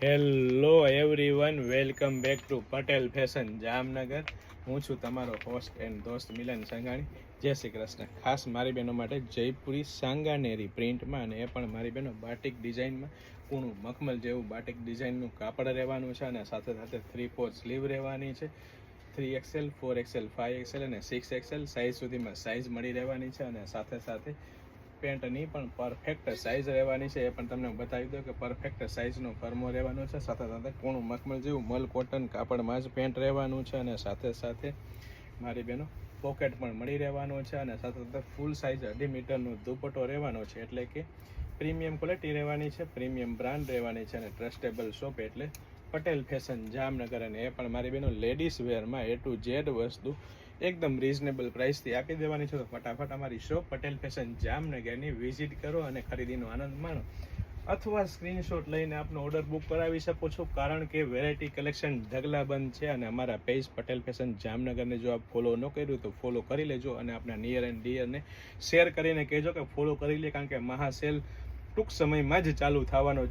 Hello everyone, welcome back to Patel fashion Jamnagar. હું છું તમારો હોસ્ટ એન્ડ દોસ્ત મિલન સંઘાણી. જય શ્રી કૃષ્ણ. ખાસ મારી બહેનો માટે જયપુરી સાંગાનેરી પ્રિન્ટમાં, અને એ પણ મારી બહેનો બાટિક ડિઝાઇનમાં, પૂણું મખમલ જેવું બાટિક ડિઝાઇનનું કાપડ રહેવાનું છે, અને સાથે સાથે 3/4 સ્લીવ રહેવાની છે. 3XL, 4XL, 5XL અને 6XL સાઇઝ સુધીમાં સાઇઝ મળી રહેવાની છે, અને સાથે સાથે પેન્ટની પણ પરફેક્ટ સાઇઝ રહેવાની છે. એ પણ તમને બતાવી દો કે પરફેક્ટ સાઇઝનો ફર્મો રહેવાનો છે. સાથે સાથે પૂણું મખમલ જેવું મલ કોટન કાપડમાં જ પેન્ટ રહેવાનું છે, અને સાથે સાથે મારી બહેનો પોકેટ પણ મળી રહેવાનો છે, અને સાથે સાથે ફૂલ સાઇઝ 2.5 મીટરનો દુપટ્ટો રહેવાનો છે. એટલે કે પ્રીમિયમ ક્વોલિટી રહેવાની છે, પ્રીમિયમ બ્રાન્ડ રહેવાની છે, અને ટ્રસ્ટેબલ શોપ એટલે પટેલ ફેશન જામનગર. અને એ પણ મારી બહેનો લેડીઝ વેરમાં A to Z વસ્તુ એકદમ રીઝનેબલ પ્રાઇસથી આપી દેવાની છે. તો ફટાફટ અમારી શોપ પટેલ ફેશન જામનગરની વિઝિટ કરો અને ખરીદીનો આનંદ માણો, અથવા સ્ક્રીનશોટ લઈને આપનો ઓર્ડર બુક કરાવી શકો છો, કારણ કે વેરાયટી કલેક્શન ઢગલાબંધ છે. અને અમારા પેજ પટેલ ફેશન જામનગરને જો આપ ફોલો ન કર્યું તો ફોલો કરી લેજો, અને આપણા નિયર એન્ડ ડિયરને શેર કરીને કહેજો કે ફોલો કરી લે, કારણ કે મહાસેલ ટૂંક સમયમાં જ ચાલુ થવાનો છે.